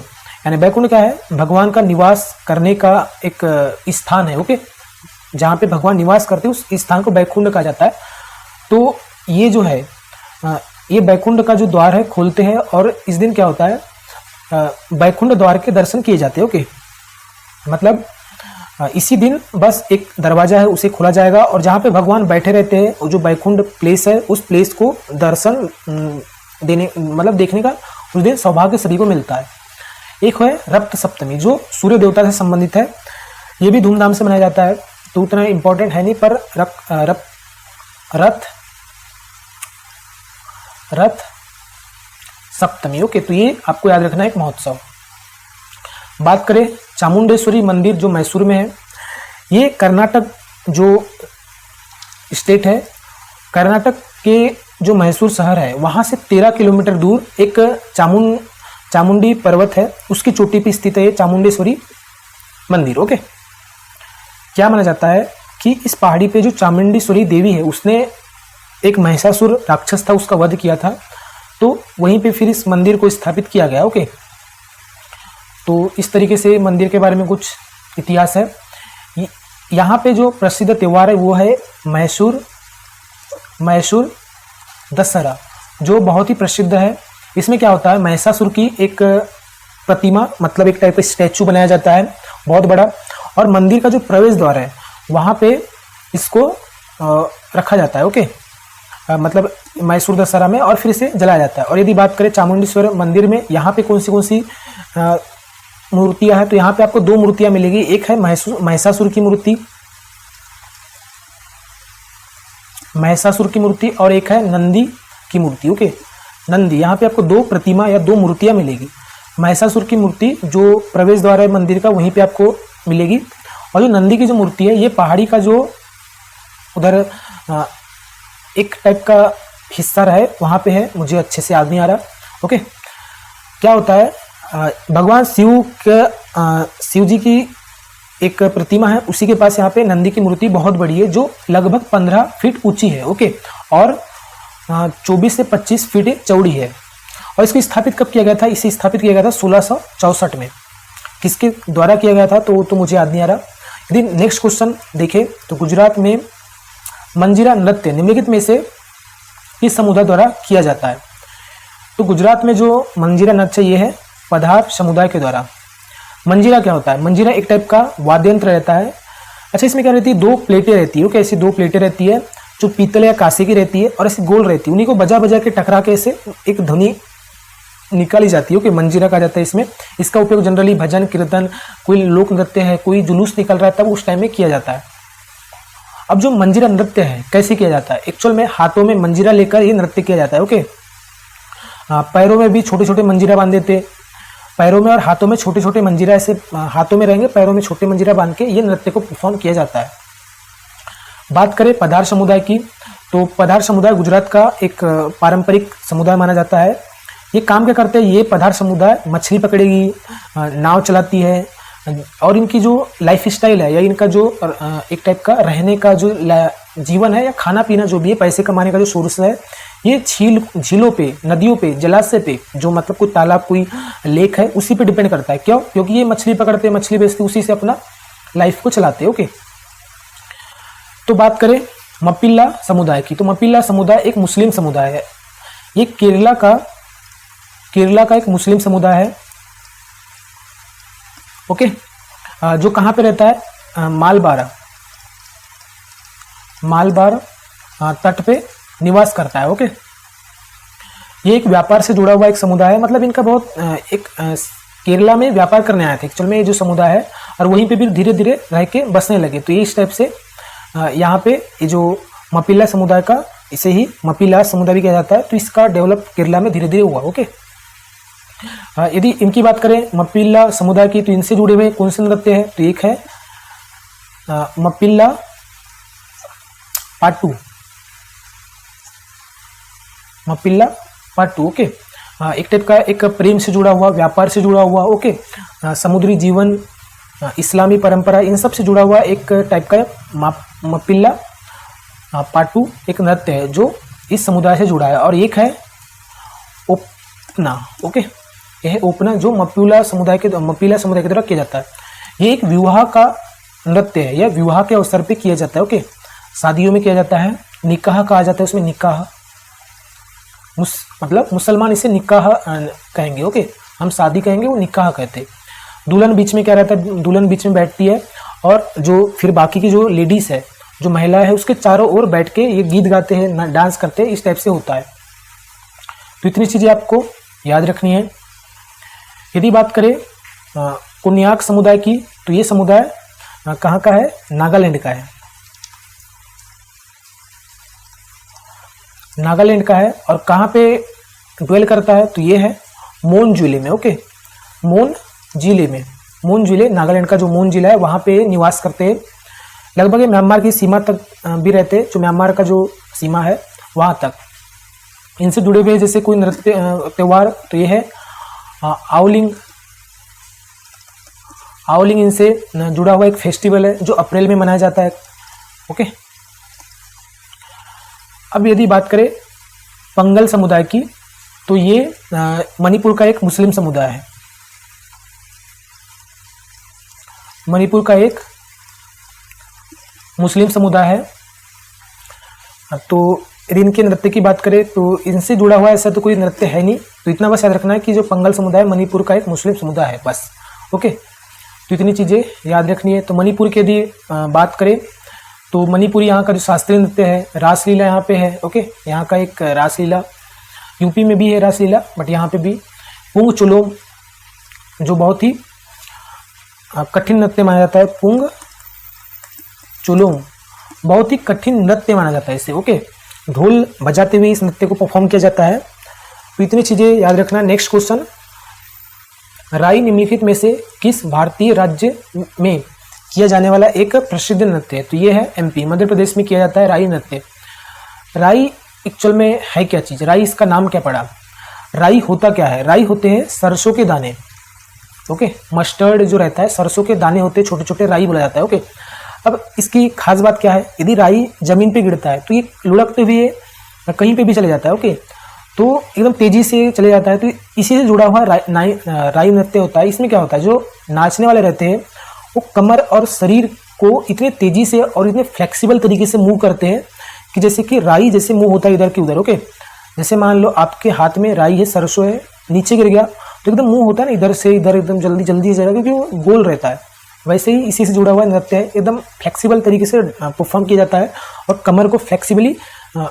यानी बैकुंठ क्या है, भगवान का निवास करने का एक स्थान है। ओके, जहाँ पे भगवान निवास करते हैं उस स्थान को बैकुंठ कहा जाता है। तो ये जो है ये बैकुंठ का जो द्वार है खोलते हैं, और इस दिन क्या होता है, बैकुंठ द्वार के दर्शन किए जाते हैं। ओके, मतलब इसी दिन बस एक दरवाजा है उसे खोला जाएगा, और जहाँ पे भगवान बैठे रहते हैं, वो जो बैकुंठ प्लेस है, उस प्लेस को दर्शन देने मतलब देखने का उस दिन सौभाग्य सभी को मिलता है। एक है रक्त सप्तमी, जो सूर्य देवता से संबंधित है। ये भी धूमधाम से मनाया जाता है, तो उतना इम्पोर्टेंट है नहीं, पर रथ सप्तमी। ओके, तो ये आपको याद रखना है, एक महोत्सव। बात करें चामुंडेश्वरी मंदिर जो मैसूर में है, ये कर्नाटक जो स्टेट है, कर्नाटक के जो मैसूर शहर है वहाँ से 13 किलोमीटर दूर एक चामुंडी पर्वत है, उसकी चोटी पे स्थित है ये चामुंडेश्वरी मंदिर। ओके, क्या माना जाता है कि इस पहाड़ी पे जो चामुंडेश्वरी देवी है, उसने एक महिषासुर राक्षस था, उसका वध किया था, तो वहीं पे फिर इस मंदिर को स्थापित किया गया। ओके, तो इस तरीके से मंदिर के बारे में कुछ इतिहास है। यहाँ पे जो प्रसिद्ध त्यौहार है वो है मैसूर दशहरा, जो बहुत ही प्रसिद्ध है। इसमें क्या होता है, महिषासुर की एक प्रतिमा, मतलब एक टाइप का स्टैचू बनाया जाता है बहुत बड़ा, और मंदिर का जो प्रवेश द्वार है वहाँ पे इसको रखा जाता है। ओके, मतलब मैसूर दशहरा में, और फिर इसे जलाया जाता है। और यदि बात करें चामुंडेश्वरी मंदिर में, यहाँ पे कौन सी मूर्तियां हैं, तो यहाँ पे आपको 2 मूर्तियां मिलेगी। एक है महिषासुर की मूर्ति, और एक है नंदी की मूर्ति। ओके, नंदी, यहाँ पे आपको 2 प्रतिमा या 2 मूर्तियां मिलेगी। महिषासुर की मूर्ति जो प्रवेश द्वार है मंदिर का, वहीं पे आपको मिलेगी, और जो नंदी की जो मूर्ति है, ये पहाड़ी का जो उधर एक टाइप का हिस्सा रहे वहाँ पे है, मुझे अच्छे से याद नहीं आ रहा। ओके, क्या होता है, भगवान शिव जी की एक प्रतिमा है, उसी के पास यहाँ पे नंदी की मूर्ति बहुत बड़ी है, जो लगभग 15 फीट ऊंची है। ओके, और 24 से 25 फीट चौड़ी है। और इसको स्थापित कब किया गया था, इसे स्थापित किया गया था 1664 में। किसके द्वारा किया गया था तो मुझे याद नहीं आ रहा। यदि नेक्स्ट क्वेश्चन देखें तो गुजरात में मंजीरा नृत्य निम्नलिखित में से किस समुदाय द्वारा किया जाता है, तो गुजरात में जो मंजीरा नृत्य ये है पधार समुदाय के द्वारा। मंजीरा क्या होता है, मंजीरा एक टाइप का वाद्य यंत्र रहता है। अच्छा, इसमें क्या रहती है, 2 प्लेटें रहती है। ओके, ऐसी 2 प्लेटें रहती है जो पीतल या कांसे की रहती है, और ऐसी गोल रहती है, उन्हीं को बजा बजा के टकरा के ऐसे एक ध्वनि निकाली जाती है। ओके, मंजीरा कहा जाता है इसमें। इसका उपयोग जनरली भजन कीर्तन, कोई लोक नृत्य है, कोई जुलूस निकल रहा है, तब उस टाइम में किया जाता है। अब जो मंजीरा नृत्य है कैसे किया जाता है, एक्चुअल में हाथों में मंजीरा लेकर ये नृत्य किया जाता है। ओके, पैरों में भी छोटे छोटे मंजीरा बांध देते, पैरों में और हाथों में छोटे छोटे मंजीरा, ऐसे हाथों में रहेंगे, पैरों में छोटे मंजीरा बांध के ये नृत्य को परफॉर्म किया जाता है। बात करें पधार समुदाय की, तो पधार समुदाय गुजरात का एक पारंपरिक समुदाय माना जाता है। ये काम क्या करते हैं, ये पधार समुदाय मछली पकड़ेगी, नाव चलाती है, और इनकी जो लाइफ स्टाइल है या इनका जो एक टाइप का रहने का जो जीवन है या खाना पीना जो भी है, पैसे कमाने का जो सोर्स है, ये झीलों पे, नदियों पे, जलाशय पे, जो मतलब कोई तालाब, कोई लेक है, उसी पे डिपेंड करता है। क्यों? क्योंकि ये मछली पकड़ते, मछली बेचते, उसी से अपना लाइफ को चलाते। ओके, तो बात करें मपिल्ला समुदाय की, तो मपिल्ला समुदाय एक मुस्लिम समुदाय है। ये केरला का एक मुस्लिम समुदाय है। ओके, जो कहाँ पे रहता है, मालबार तट पे निवास करता है। ओके, ये एक व्यापार से जुड़ा हुआ एक समुदाय है, मतलब इनका बहुत केरला में व्यापार करने आए थे एक्चुअल में ये जो समुदाय है, और वहीं पे भी धीरे धीरे रह के बसने लगे। तो ये इस टाइप से यहाँ पे ये जो मपिल्ला समुदाय का, इसे ही मपिल्ला समुदाय भी कहा जाता है, तो इसका डेवलप केरला में धीरे धीरे हुआ। ओके, यदि इनकी बात करें मपिल्ला समुदाय की, तो इनसे जुड़े हुए कौन से नृत्य है, तो एक है मपिल्ला पाटू। ओके, एक टाइप का एक प्रेम से जुड़ा हुआ, व्यापार से जुड़ा हुआ, ओके, समुद्री जीवन, इस्लामी परंपरा, इन सब से जुड़ा हुआ एक टाइप का मपिल्ला पाटू एक नृत्य है जो इस समुदाय से जुड़ा है। और एक है ओपना। ओके, यह ओपना जो मप्पिला समुदाय के द्वारा किया जाता है। ये एक विवाह का नृत्य है, यह विवाह के अवसर पे किया जाता है। ओके, शादियों में किया जाता है, निकाह कहा जाता है उसमें, निकाह मतलब मुसलमान इसे निकाह कहेंगे। ओके, हम शादी कहेंगे, वो निकाह कहते हैं। दुल्हन बीच में क्या रहता है, दुल्हन बीच में बैठती है और जो फिर बाकी की जो लेडीज है, जो महिला है, उसके चारों ओर बैठ के ये गीत गाते हैं, डांस करते हैं, इस टाइप से होता है। तो इतनी चीजें आपको याद रखनी है। यदि बात करें कोन्याक समुदाय की, तो ये समुदाय कहाँ का है, नागालैंड का है, नागालैंड का है। और कहाँ पे ड्वेल करता है, तो ये है मोन जिले में। ओके, मोन जिले में, मोन जिले नागालैंड का जो मोन जिला है वहाँ पे निवास करते हैं। लगभग ये म्यांमार की सीमा तक भी रहते हैं, जो म्यांमार का जो सीमा है वहाँ तक। इनसे जुड़े हुए जैसे कोई नृत्य त्यौहार, तो ये है आवलिंग। आवलिंग इनसे जुड़ा हुआ एक फेस्टिवल है जो अप्रैल में मनाया जाता है। ओके, अब यदि बात करें पंगल समुदाय की, तो ये मणिपुर का एक मुस्लिम समुदाय है, मणिपुर का एक मुस्लिम समुदाय है। तो यदि इनके नृत्य की बात करें तो इनसे जुड़ा हुआ ऐसा तो कोई नृत्य है नहीं, तो इतना बस याद रखना है कि जो पंगल समुदाय मणिपुर का एक मुस्लिम समुदाय है, बस। ओके, तो इतनी चीज़ें याद रखनी है। तो मणिपुर की यदि बात करें तो मणिपुरी यहाँ का जो शास्त्रीय नृत्य है, रासलीला यहाँ पे है। ओके, यहाँ का एक रासलीला, यूपी में भी है रासलीला, बट यहाँ पे भी पुंग चुलोम, जो बहुत ही कठिन नृत्य माना जाता है। पुंग चुलोम बहुत ही कठिन नृत्य माना जाता है इसे। ओके, ढोल बजाते हुए इस नृत्य को परफॉर्म किया जाता है। तो इतनी चीजें याद रखना। नेक्स्ट क्वेश्चन, राई निम्नलिखित में से किस भारतीय राज्य में किया जाने वाला एक प्रसिद्ध नृत्य है? तो ये है एमपी, मध्य प्रदेश में किया जाता है राई नृत्य। राई एक्चुअल में है क्या चीज, राई इसका नाम क्या पड़ा? राई होता क्या है? राई होते हैं सरसों के दाने। ओके, मस्टर्ड जो रहता है, सरसों के दाने होते हैं, छोटे छोटे राई बोला जाता है। ओके, अब इसकी खास बात क्या है, यदि राई जमीन पे गिरता है तो ये लुढ़कते हुए कहीं पे भी चले जाता है। ओके, तो एकदम तेजी से चले जाता है। तो इसी से जुड़ा हुआ राई नृत्य होता है। इसमें क्या होता है, जो नाचने वाले रहते हैं वो कमर और शरीर को इतने तेजी से और इतने फ्लेक्सिबल तरीके से मूव करते हैं कि जैसे कि राई जैसे मूव होता है इधर की उधर। ओके, जैसे मान लो आपके हाथ में राई है, सरसों है, नीचे गिर गया तो एकदम मूव होता है ना इधर से इधर, एकदम जल्दी जल्दी से, क्योंकि वो गोल रहता है। वैसे ही इसी से जुड़ा हुआ नृत्य है, एकदम फ्लेक्सिबल तरीके से परफॉर्म किया जाता है और कमर को फ्लेक्सिबली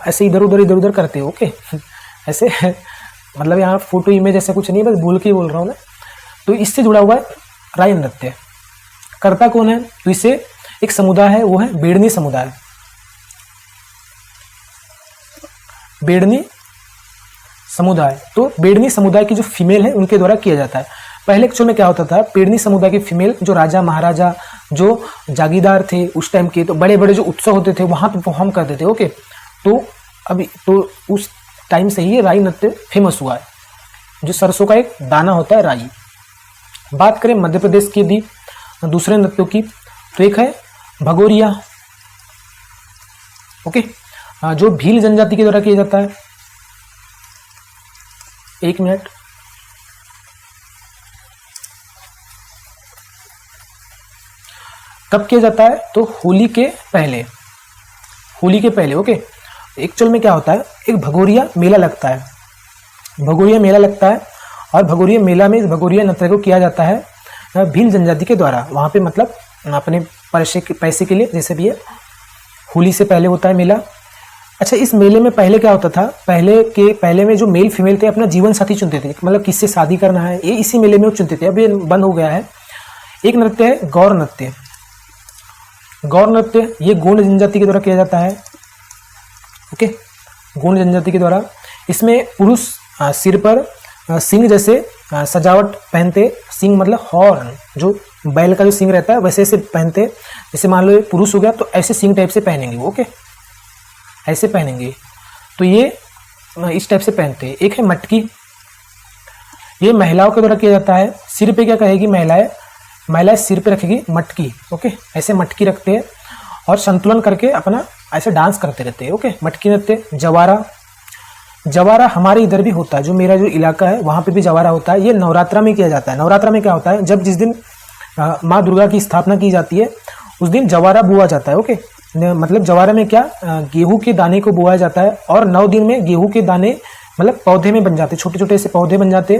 ऐसे इधर उधर करते हो। ओके, ऐसे मतलब यहाँ फोटो इमेज ऐसा कुछ नहीं, बस बोल के ही बोल रहा हूँ मैं। तो इससे जुड़ा हुआ है राई नृत्य। करता कौन है? तो इसे एक समुदाय है, वो है बेड़नी समुदाय। बेड़नी समुदाय, तो बेड़नी समुदाय की जो फीमेल है उनके द्वारा किया जाता है। पहले एक्चुअल में क्या होता था, बेड़नी समुदाय की फीमेल जो राजा महाराजा जो जागीरदार थे उस टाइम के, तो बड़े बड़े जो उत्सव होते थे वहां पे परफॉर्म करते थे। ओके, तो अभी तो उस टाइम से ही राई नृत्य फेमस हुआ है, जो सरसों का एक दाना होता है राई। बात करें मध्य प्रदेश की यदि दूसरे नृत्यों की, तो एक है भगोरिया। ओके, जो भील जनजाति के द्वारा किया जाता है। एक मिनट, कब किया जाता है? तो होली के पहले, होली के पहले। ओके, एक्चुअल में क्या होता है, एक भगोरिया मेला लगता है, भगोरिया मेला लगता है और भगोरिया मेला में इस भगोरिया नृत्य को किया जाता है भील जनजाति के द्वारा। वहाँ पे मतलब अपने पैसे के लिए, जैसे भी है, होली से पहले होता है मेला। अच्छा, इस मेले में पहले क्या होता था, पहले में जो मेल फीमेल थे अपना जीवन साथी चुनते थे, मतलब किससे शादी करना है ये इसी मेले में वो चुनते थे। अब ये बंद हो गया है। एक नृत्य है गौर नृत्य। गौर नृत्य ये गोंड जनजाति के द्वारा किया जाता है। ओके, गोंड जनजाति के द्वारा। इसमें पुरुष सिर पर सिंह जैसे सजावट पहनते, सिंह मतलब हॉर्न, जो बैल का जो सिंह रहता है वैसे ऐसे पहनते। जैसे मान लो ये पुरुष हो गया तो ऐसे सिंह टाइप से पहनेंगे। ओके, ऐसे पहनेंगे, तो ये इस टाइप से पहनते हैं। एक है मटकी, ये महिलाओं के द्वारा किया जाता है। सिर पे क्या कहेगी महिलाएं सिर पे रखेगी मटकी। ओके, ऐसे मटकी रखते हैं और संतुलन करके अपना ऐसे डांस करते रहते हैं। ओके, मटकी नृत्य। जवारा, जवारा हमारे इधर भी होता है, जो मेरा जो इलाका है वहाँ पे भी जवारा होता है। ये नवरात्रा में किया जाता है। नवरात्रा में क्या होता है, जब जिस दिन माँ दुर्गा की स्थापना की जाती है उस दिन जवारा बोआ जाता है। ओके, मतलब जवारा में क्या, गेहूं के दाने को बोया जाता है और 9 दिन में गेहूं के दाने मतलब पौधे में बन जाते, छोटे छोटे से पौधे बन जाते।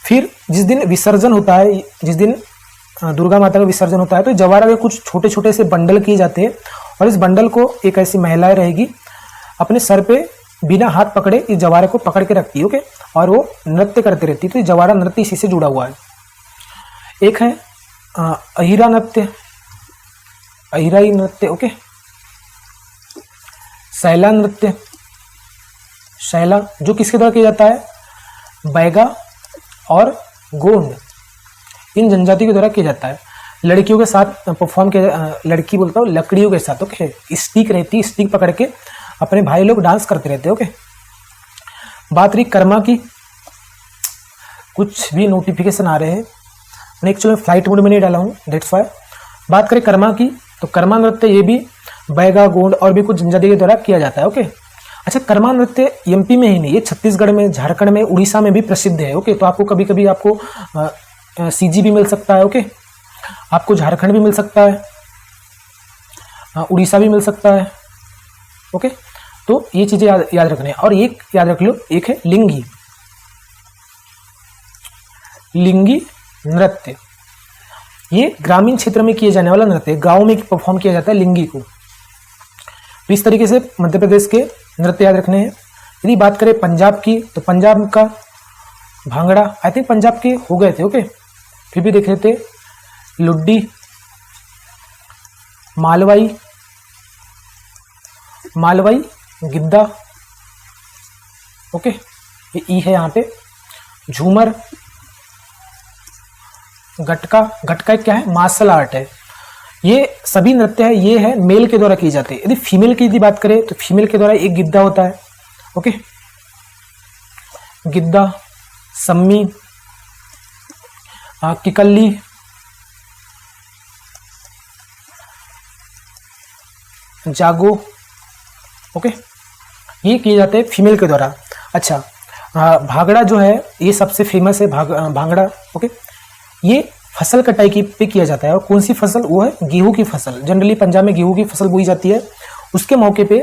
फिर जिस दिन विसर्जन होता है, जिस दिन दुर्गा माता का विसर्जन होता है, तो जवारा के कुछ छोटे छोटे से बंडल किए जाते हैं और इस बंडल को एक ऐसी महिला रहेगी अपने सर पे बिना हाथ पकड़े इस जवारे को पकड़ के रखती है। ओके, और वो नृत्य करती रहती है। तो जवारा नृत्य इसी से जुड़ा हुआ है। एक है अहिरा नृत्य, अहिराई नृत्य। ओके, शैला नृत्य, शैला जो किसके द्वारा किया जाता है, बैगा और गोंड, इन जनजाति के द्वारा किया जाता है। लड़कियों के साथ परफॉर्म किया, लड़की बोलता हूँ लकड़ियों के साथ। ओके, स्टिक रहती है, स्टिक पकड़ के अपने भाई लोग डांस करते रहते हैं। ओके, बात रही कर्मा की, कुछ भी नोटिफिकेशन आ रहे हैं, मैं एक्चुअली फ्लाइट मोड में नहीं डाला हूँ, दैट्स व्हाई। बात करें कर्मा की, तो कर्मा नृत्य ये भी बैगा, गोंड और भी कुछ जनजाति के द्वारा किया जाता है। ओके, अच्छा, कर्मा नृत्य एमपी में ही नहीं, ये छत्तीसगढ़ में, झारखंड में, उड़ीसा में भी प्रसिद्ध है। ओके, तो आपको कभी कभी आपको सीजी भी मिल सकता है। ओके, आपको झारखंड भी मिल सकता है, उड़ीसा भी मिल सकता है। ओके, तो ये चीजें याद रखने हैं। और एक याद रख लो, एक है लिंगी, लिंगी नृत्य। ये ग्रामीण क्षेत्र में किए जाने वाला नृत्य, गांव में परफॉर्म किया जाता है लिंगी को। तो इस तरीके से मध्य प्रदेश के नृत्य याद रखने हैं। यदि बात करें पंजाब की, तो पंजाब का भांगड़ा, आई थिंक पंजाब के हो गए थे। ओके, फिर भी देख लेते, लुड्डी, मालवाई, मालवाई गिद्दा। ओके, ये ई है यहाँ पे, झूमर, गटका, गटका क्या है, मार्शल आर्ट है। ये सभी नृत्य है, ये है मेल के द्वारा की जाते हैं। यदि फीमेल की यदि बात करें तो फीमेल के द्वारा एक गिद्दा होता है। ओके, गिद्दा, सम्मी, किकल्ली, जागो। ओके, ये किए जाते हैं फीमेल के द्वारा। अच्छा, भांगड़ा जो है ये सबसे फेमस है, भांगड़ा। ओके, ये फसल कटाई की पे किया जाता है। और कौन सी फसल, वो है गेहूं की फसल। जनरली पंजाब में गेहूं की फसल बोई जाती है। उसके मौके पे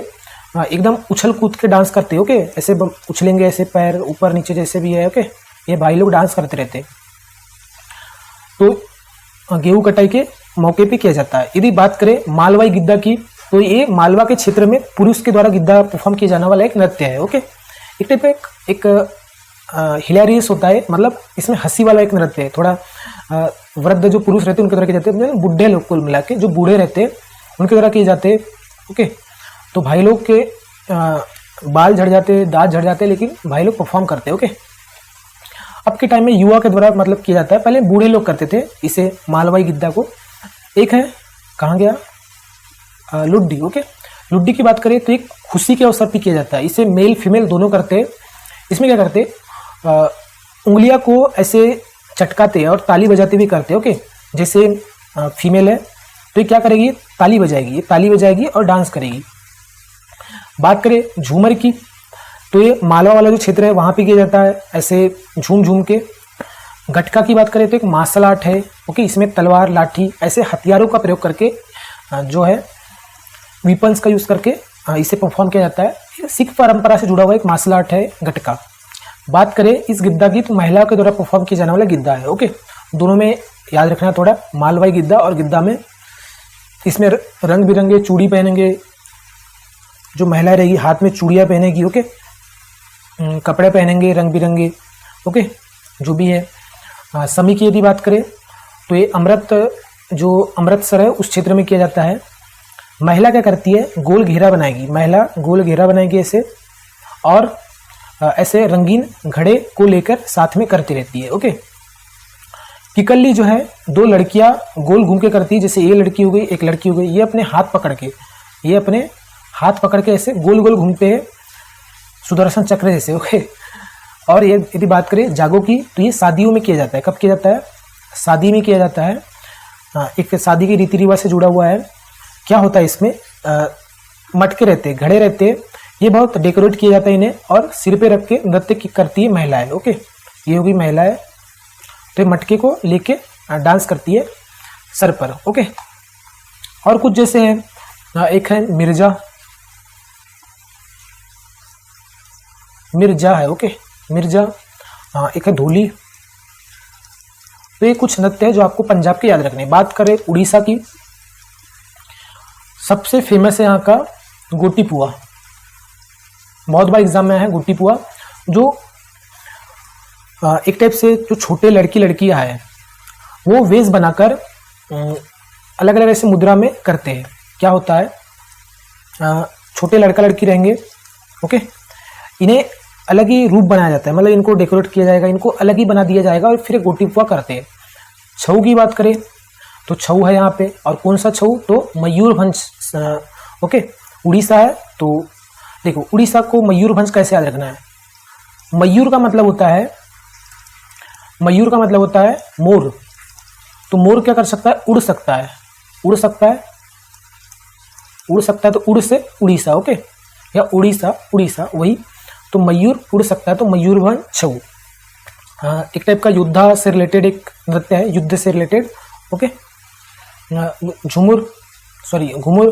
एकदम उछल कूद के डांस करते हैं। ओके, ऐसे उछलेंगे, ऐसे पैर ऊपर नीचे जैसे भी है। ओके, ये भाई लोग डांस करते रहते हैं। तो गेहूं कटाई के मौके पे किया जाता है। यदि बात करें मालवाई गिद्दा की, तो ये मालवा के क्षेत्र में पुरुष के द्वारा गिद्दा परफॉर्म किया जाने वाला एक नृत्य है। ओके, एक टाइप एक हिलेरियस होता है, मतलब इसमें हंसी वाला एक नृत्य है। थोड़ा वृद्ध जो पुरुष रहते हैं उनके द्वारा किए जाते हैं, बुढ़े लोग कुल मिला के जो बूढ़े रहते हैं उनके द्वारा किए जाते हैं। ओके, तो भाई लोग के बाल झड़ जाते हैं, दांत झड़ जाते हैं, लेकिन भाई लोग परफॉर्म करते हैं। ओके, अब के टाइम में युवा के द्वारा मतलब किया जाता है, पहले बूढ़े लोग करते थे इसे, मालवाई गिद्दा को। एक है, कहाँ गया, लुड्डी। ओके, लुड्डी की बात करें तो एक खुशी के अवसर पर किया जाता है। इसे मेल फीमेल दोनों करते हैं। इसमें क्या करते, उंगलियां को ऐसे चटकाते हैं और ताली बजाते भी करते हैं। ओके, जैसे फीमेल है तो ये क्या करेगी, ताली बजाएगी, ये ताली बजाएगी और डांस करेगी। बात करें झूमर की, तो ये मालवा वाला जो क्षेत्र है वहाँ पे किया जाता है ऐसे झूम झूम के। गटका की बात करें तो एक मार्शल आर्ट है। ओके, इसमें तलवार, लाठी, ऐसे हथियारों का प्रयोग करके जो है वीपन्स का यूज करके इसे परफॉर्म किया जाता है। सिख परंपरा से जुड़ा हुआ एक मार्शल आर्ट है गटका। बात करें इस गिद्दा की, तो महिलाओं के द्वारा परफॉर्म किया जाने वाला गिद्दा है। ओके, दोनों में याद रखना थोड़ा, मालवाई गिद्दा और गिद्दा में इसमें रंग बिरंगे चूड़ी पहनेंगे, जो महिला रहेगी हाथ में चूड़ियाँ पहनेगी। ओके, कपड़े पहनेंगे रंग बिरंगे। ओके, जो भी है। समी की यदि बात करें तो ये जो अमृतसर है उस क्षेत्र में किया जाता है। महिला क्या करती है, गोल घेरा बनाएगी, महिला गोल घेरा बनाएगी ऐसे, और ऐसे रंगीन घड़े को लेकर साथ में करती रहती है। ओके, किकल्ली जो है दो लड़कियां गोल घूम के करती है, जैसे ये लड़की हो गई, एक लड़की हो गई, ये अपने हाथ पकड़ के ऐसे गोल गोल घूमते हैं सुदर्शन चक्र जैसे। ओके, और ये यदि बात करें जागो की, तो ये शादियों में किया जाता है। कब किया जाता है, शादी में किया जाता है। एक शादी के रीति रिवाज से जुड़ा हुआ है। क्या होता है इसमें, मटके रहते हैं, घड़े रहते हैं, ये बहुत डेकोरेट किया जाता है इन्हें, और सिर पे रख के नृत्य करती है महिलाएं। ओके, ये होगी महिलाएं, तो ये मटके को लेके डांस करती है सर पर। ओके, और कुछ जैसे हैं, एक है मिर्जा, मिर्जा है। ओके, मिर्जा। एक है धूली। तो ये कुछ नृत्य है जो आपको पंजाब के याद रखने। बात करें उड़ीसा की, सबसे फेमस है यहाँ का गोटीपुआ। बहुत बार एग्जाम में है गोटीपुआ, जो एक टाइप से जो छोटे लड़की लड़कियां हैं वो वेश बनाकर अलग अलग ऐसे मुद्रा में करते हैं। क्या होता है, छोटे लड़का लड़की रहेंगे। ओके, इन्हें अलग ही रूप बनाया जाता है, मतलब इनको डेकोरेट किया जाएगा, इनको अलग ही बना दिया जाएगा और फिर गोटीपुआ करते हैं। छऊ की बात करें तो छऊ है यहाँ पे, और कौन सा छऊ, तो मयूरभंज। ओके, उड़ीसा है, तो देखो उड़ीसा को मयूरभंज कैसे याद रखना है। मयूर का मतलब होता है, मयूर का मतलब होता है मोर। तो मोर क्या कर सकता है, उड़ सकता है, उड़ सकता है, उड़ सकता है, तो उड़ से उड़ीसा। ओके, या उड़ीसा, उड़ीसा वही। तो मयूर उड़ सकता है, तो मयूरभंज छऊ। एक टाइप का युद्ध से रिलेटेड एक नृत्य है, युद्ध से रिलेटेड। ओके, झूमर, सॉरी घूमर,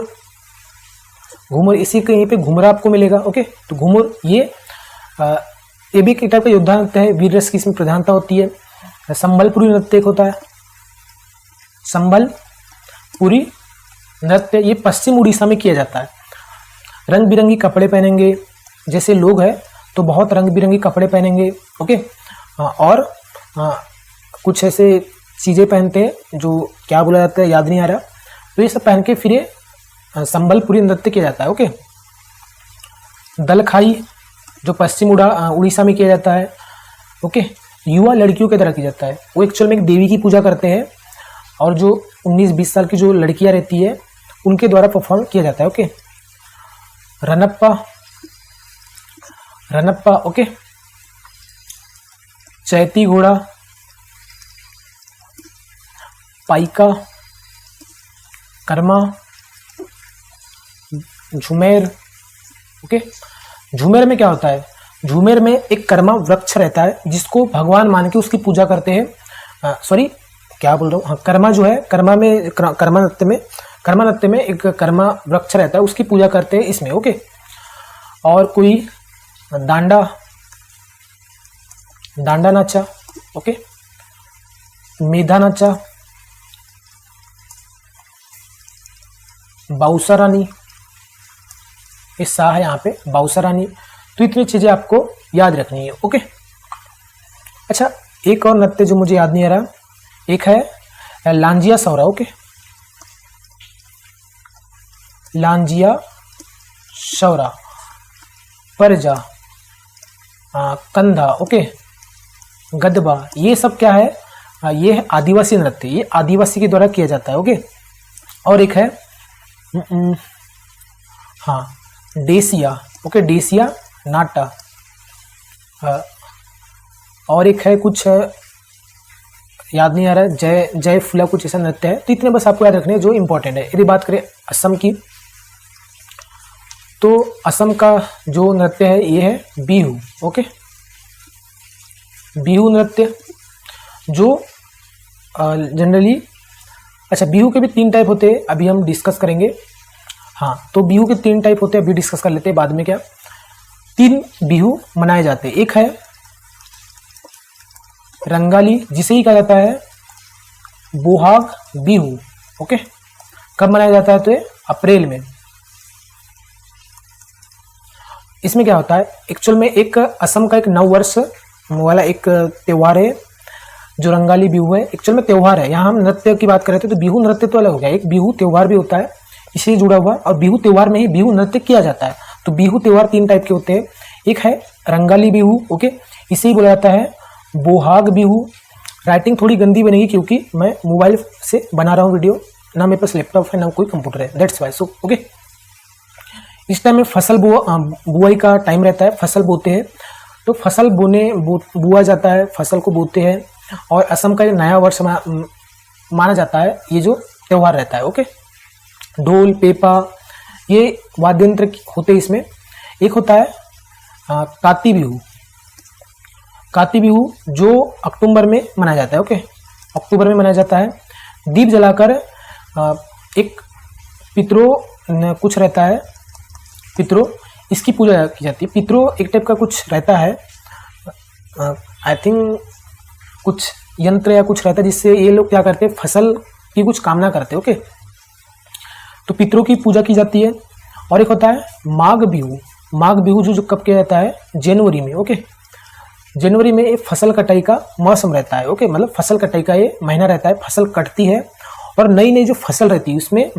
घूमर इसी के यहीं पे घुमरा आपको मिलेगा। ओके, तो घूमर ये भी एक टाइप का योद्धा नृत्य है, वीर रस की इसमें प्रधानता होती है। संबलपुरी नृत्य एक होता है, संबलपुरी नृत्य, ये पश्चिम उड़ीसा में किया जाता है। रंग बिरंगी कपड़े पहनेंगे, जैसे लोग हैं तो बहुत रंग बिरंगी कपड़े पहनेंगे। ओके, और कुछ ऐसे चीज़ें पहनते हैं जो क्या बोला जाता है याद नहीं आ रहा, तो ये सब पहन के फिर ये संबलपुरी नृत्य किया जाता है। ओके, दलखाई जो पश्चिम उड़ीसा में किया जाता है। ओके, युवा लड़कियों की तरह किया जाता है, वो एक्चुअल में एक देवी की पूजा करते हैं, और जो 19-20 साल की जो लड़कियां रहती है उनके द्वारा परफॉर्म किया जाता है। ओके, रनप्पा, रनप्पा। ओके, चैती घोड़ा, पाइका, कर्मा, झूमेर। ओके, झूमेर में क्या होता है, झूमेर में एक कर्मा वृक्ष रहता है जिसको भगवान मान के उसकी पूजा करते हैं। सॉरी क्या बोल रहा हूँ, हाँ, कर्मा जो है, कर्मा में, कर्मा नृत्य में एक कर्मा वृक्ष रहता है, उसकी पूजा करते हैं इसमें। ओके, और कोई डांडा, डांडा नाचा। ओके, मेधा नाचा, बाउसा रानी, ये सा है यहाँ पे, बाउसा रानी। तो इतनी चीजें आपको याद रखनी है। ओके, अच्छा, एक और नृत्य जो मुझे याद नहीं आ रहा, एक है लांजिया सौरा। ओके, लांजिया सौरा, परजा, कंधा। ओके, गदबा, ये सब क्या है, ये है आदिवासी नृत्य, ये आदिवासी के द्वारा किया जाता है। ओके, और एक है हाँ डेसिया। ओके, डेसिया नाटा, और एक है कुछ याद नहीं आ रहा है, जय फुला, कुछ ऐसा नृत्य है। तो इतने बस आपको याद रखने जो इंपॉर्टेंट है। यदि बात करें असम की, तो असम का जो नृत्य है ये है बिहू। ओके, बिहू नृत्य जो जनरली, अच्छा, बिहू के भी 3 टाइप होते हैं, अभी हम डिस्कस करेंगे। हाँ, तो बिहू के 3 टाइप होते हैं, अभी डिस्कस कर लेते हैं, बाद में क्या 3 बिहू मनाए जाते हैं। एक है रंगाली, जिसे ही कहा जाता है बोहाग बिहू। ओके, कब मनाया जाता है, तो अप्रैल में। इसमें क्या होता है, एक्चुअल में एक असम का एक नववर्ष वाला एक त्योहार है जो रंगाली बिहू है। एक्चुअल में त्योहार है, यहाँ हम नृत्य की बात कर रहे थे, तो बिहू नृत्य तो अलग हो गया, एक बिहू त्योहार भी होता है इसी जुड़ा हुआ, और बिहू त्योहार में ही बिहू नृत्य किया जाता है। तो बिहू त्योहार 3 टाइप के होते हैं, एक है रंगाली बिहू। ओके, इसे ही बोला जाता है बोहाग बिहू। राइटिंग थोड़ी गंदी बनेगी क्योंकि मैं मोबाइल से बना रहा हूँ वीडियो, ना मेरे पास लैपटॉप है ना कोई कंप्यूटर है, दैट्स वाई। सो ओके, इस टाइम में फसल बुआई का टाइम रहता है, फसल बोते हैं, तो फसल बुआ जाता है, फसल को बोते हैं, और असम का नया वर्ष माना जाता है ये जो त्योहार रहता है। ओके, ढोल पेपा ये वाद्य यंत्र होते हैं इसमें। एक होता है काती बिहू। काती बिहू जो अक्टूबर में मनाया जाता है। ओके, अक्टूबर में मनाया जाता है। दीप जलाकर एक पितरों कुछ रहता है, पितरों इसकी पूजा की जाती है। पितरों एक टाइप का कुछ रहता है, आई थिंक कुछ यंत्र या कुछ रहता है जिससे ये लोग क्या करते हैं, फसल की कुछ कामना करते हैं। ओके, तो पितरों की पूजा की जाती है। और एक होता है माघ बिहू। माघ बिहू जो कब किया जाता है, जनवरी में। ओके, जनवरी में ये फसल कटाई का मौसम रहता है। ओके, मतलब फसल कटाई का ये महीना रहता है, फसल कटती है और नई नई जो फसल रहती है उसमें